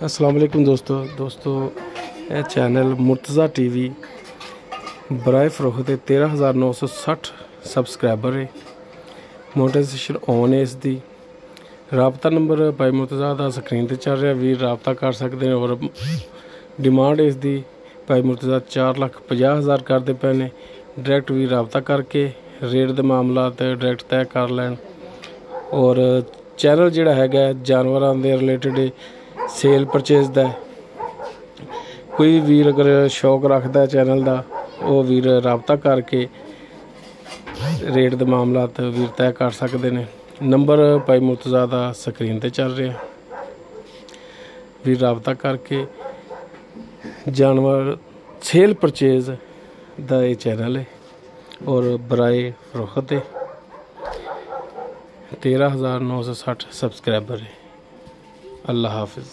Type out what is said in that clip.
अस्सलाम वालेकुम दोस्तों यह चैनल मुर्तज़ा टीवी बराए फरोख्त 13,960 सबसक्राइबर है। मोनेटाइजेशन ऑन है। इसकी राबता नंबर भाई मुर्तज़ा का स्क्रीन पर चल रहा, वीर राबता कर सकते हैं। और डिमांड इसकी भाई मुर्तज़ा 4,50,000 करते पे ने। डायरैक्ट भी राबता करके रेट के मामला डायरैक्ट तय कर लैन। और चैनल जिहड़ा है जानवरों के रिलेटेड सेल परचेज का। कोई वीर अगर शौक रखता है चैनल का, वो वीर राबता करके रेट के मामला वीर तय कर सकते हैं। नंबर भाई मुर्तज़ा का स्क्रीन पर चल रहा, वीर राबता करके जानवर सेल परचेज का ये चैनल है। और बराए फरोख्त 13,960 सबसक्राइबर है। अल्लाह हाफिज़।